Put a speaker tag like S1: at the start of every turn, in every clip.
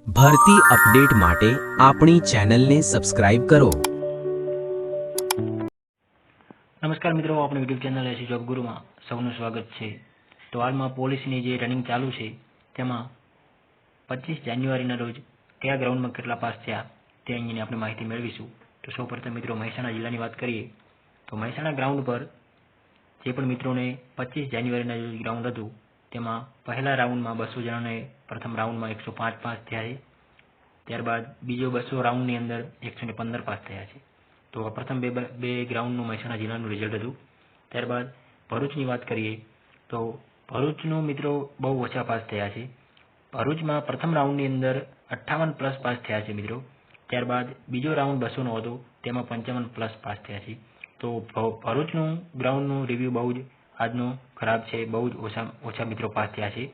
S1: ભરતી અપડેટ માટે આપણી ચેનલને સબસ્ક્રાઇબ કરો।
S2: નમસ્કાર મિત્રો, આપણી યુટ્યુબ ચેનલ એસી જોબ ગુરુમાં સૌનું સ્વાગત છે। તો હાલમાં પોલીસની જે રનિંગ ચાલુ છે તેમાં 25 જાન્યુઆરીના રોજ કયા ગ્રાઉન્ડમાં કેટલા પાસ થયા તે અંગેની આપણે માહિતી મેળવીશું। તો સૌપ્રથમ મિત્રો મહેસાણા જિલ્લાની વાત કરીએ તો મહેસાણા ગ્રાઉન્ડ પર જે પણ મિત્રોને 25 જાન્યુઆરીના રોજ ગ્રાઉન્ડ હતું તેમાં પહેલા રાઉન્ડમાં 200 જણાને પ્રથમ રાઉન્ડમાં 105 પાસ થયા છે। ત્યારબાદ બીજો 200 રાઉન્ડની અંદર 115 પાસ થયા છે। તો પ્રથમ બે ગ્રાઉન્ડનું મહેસાણા જિલ્લાનું રિઝલ્ટ હતું। ત્યારબાદ ભરૂચની વાત કરીએ તો ભરૂચનું મિત્રો બહુ ઓછા પાસ થયા છે। ભરૂચમાં પ્રથમ રાઉન્ડની અંદર 58 પ્લસ પાસ થયા છે મિત્રો। ત્યારબાદ બીજો રાઉન્ડ 200નો હતો તેમાં 55 પ્લસ પાસ થયા છે। તો ભરૂચનું ગ્રાઉન્ડનું રિવ્યૂ બહુ જ આજનો ખરાબ છે, બહુ જ ઓછા મિત્રો પાસ થયા છે।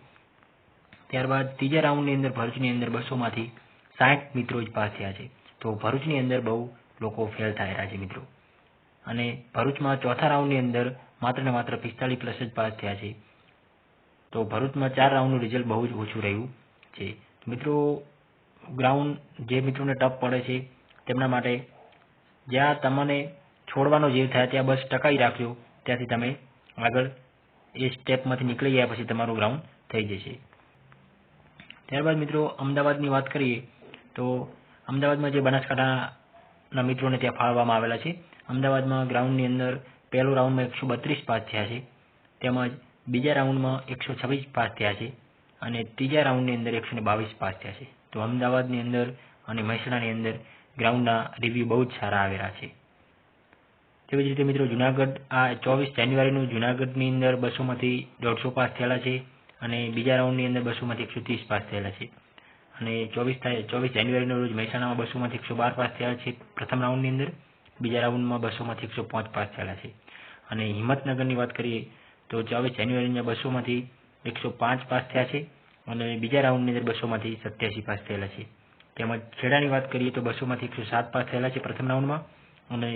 S2: ત્યારબાદ ત્રીજા રાઉન્ડની અંદર ભરૂચની અંદર 200માંથી 60 મિત્રો જ પાસ થયા છે। તો ભરૂચની અંદર બહુ લોકો ફેલ થયેલા છે મિત્રો। અને ભરૂચમાં ચોથા રાઉન્ડની અંદર માત્ર ને માત્ર 45 પ્લસ જ પાસ થયા છે। તો ભરૂચમાં 4 રાઉન્ડનું રિઝલ્ટ બહુ જ ઓછું રહ્યું છે। મિત્રો ગ્રાઉન્ડ જે મિત્રોને ટફ પડે છે તેમના માટે જ્યાં તમને છોડવાનો જીવ થાય ત્યાં બસ ટકાઈ રાખજો, ત્યાંથી તમે આગળ એ સ્ટેપમાંથી નીકળી ગયા પછી તમારું ગ્રાઉન્ડ થઈ જશે। ત્યારબાદ મિત્રો અમદાવાદની વાત કરીએ તો અમદાવાદમાં જે બનાસકાંઠાના મિત્રોને ત્યાં ફાળવવામાં આવેલા છે। અમદાવાદમાં ગ્રાઉન્ડની અંદર પહેલો રાઉન્ડમાં 132 પાસ થયા છે, તેમજ બીજા રાઉન્ડમાં 126 પાસ થયા છે અને ત્રીજા રાઉન્ડની અંદર 122 પાસ થયા છે। તો અમદાવાદની અંદર અને મહેસાણાની અંદર ગ્રાઉન્ડના રિવ્યૂ બહુ જ સારા આવેલા છે। તેવી જ રીતે મિત્રો જુનાગઢ આ 24 જાન્યુઆરીનું જુનાગઢની અંદર 200માંથી 150 પાસ થયેલા છે અને બીજા રાઉન્ડની અંદર 200માંથી 130 પાસ થયેલા છે। અને 24 જાન્યુઆરીનો રોજ મહેસાણામાં 200માંથી 112 પાસ થયા છે પ્રથમ રાઉન્ડની અંદર, બીજા રાઉન્ડમાં 200માંથી 105 પાસ થયેલા છે। અને હિંમતનગરની વાત કરીએ તો 24 જાન્યુઆરીના 200માંથી 105 પાસ થયા છે અને બીજા રાઉન્ડની અંદર 200માંથી 87 પાસ થયેલા છે। તેમજ ખેડાની વાત કરીએ તો 200માંથી 107 પાસ થયેલા છે પ્રથમ રાઉન્ડમાં અને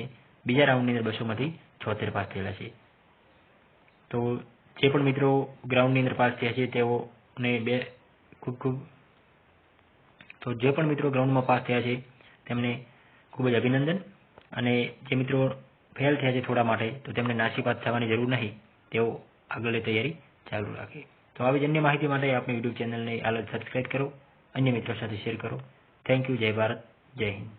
S2: બીજા રાઉન્ડની અંદર 200માંથી 76 પાસ થયેલા છે। તો જે પણ મિત્રો ગ્રાઉન્ડની અંદર પાસ થયા છે તેઓને જે પણ મિત્રો ગ્રાઉન્ડમાં પાસ થયા છે તેમને ખૂબ જ અભિનંદન। અને જે મિત્રો ફેલ થયા છે થોડા માટે તો તેમને નાસીપાસ થવાની જરૂર નહીં, તેઓ આગળની તૈયારી ચાલુ રાખે। તો આવી જ અન્ય માહિતી માટે આપણી યુટ્યુબ ચેનલને હાલ સબસ્ક્રાઈબ કરો, અન્ય મિત્રો સાથે શેર કરો। થેન્ક યુ, જય ભારત, જય હિન્દ।